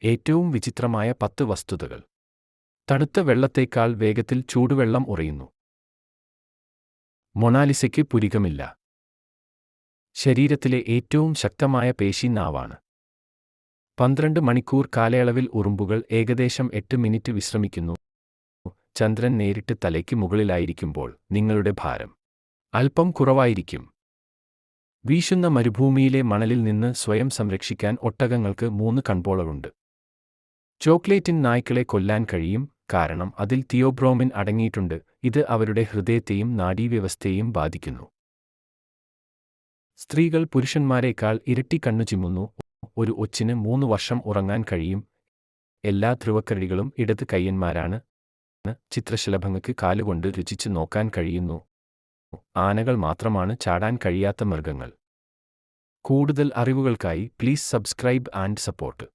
ഏറ്റവും വിചിത്രമായ 10 വസ്തുതകൾ. തണുത്ത വെള്ളത്തേക്കാൾ വേഗത്തിൽ ചൂടുവെള്ളം ഉറയുന്നു. മൊണാലിസയ്ക്ക് പുരികമില്ല. ശരീരത്തിലെ ഏറ്റവും ശക്തമായ പേശി നാവാണ്. 12 മണിക്കൂർ കാലയളവിൽ ഉറുമ്പുകൾ ഏകദേശം 8 മിനിറ്റ് വിശ്രമിക്കുന്നു. ചന്ദ്രൻ നേരിട്ട് തലയ്ക്ക് മുകളിലായിരിക്കുമ്പോൾ നിങ്ങളുടെ ഭാരം അല്പം കുറവായിരിക്കും. വീശുന്ന മരുഭൂമിയിലെ മണലിൽ നിന്ന് സ്വയം സംരക്ഷിക്കാൻ ഒട്ടകങ്ങൾക്ക് 3 കൺപോളകളുണ്ട്. ചോക്ലേറ്റിൻ നായ്ക്കളെ കൊല്ലാൻ കഴിയും, കാരണം അതിൽ തിയോബ്രോമിൻ അടങ്ങിയിട്ടുണ്ട്. ഇത് അവരുടെ ഹൃദയത്തെയും നാഡീവ്യവസ്ഥയെയും ബാധിക്കുന്നു. സ്ത്രീകൾ പുരുഷന്മാരേക്കാൾ ഇരട്ടി കണ്ണു ചിമ്മുന്നു. ഒരു ഒച്ചിന് 3 വർഷം ഉറങ്ങാൻ കഴിയും. എല്ലാ ധ്രുവക്കരടികളും ഇടത് കയ്യന്മാരാണ്. ചിത്രശലഭങ്ങൾക്ക് കാലുകൊണ്ട് രുചിച്ച് നോക്കാൻ കഴിയുന്നു. ആനകൾ മാത്രമാണ് ചാടാൻ കഴിയാത്ത മൃഗങ്ങൾ. കൂടുതൽ അറിവുകൾക്കായി പ്ലീസ് സബ്സ്ക്രൈബ് ആൻഡ് സപ്പോർട്ട്.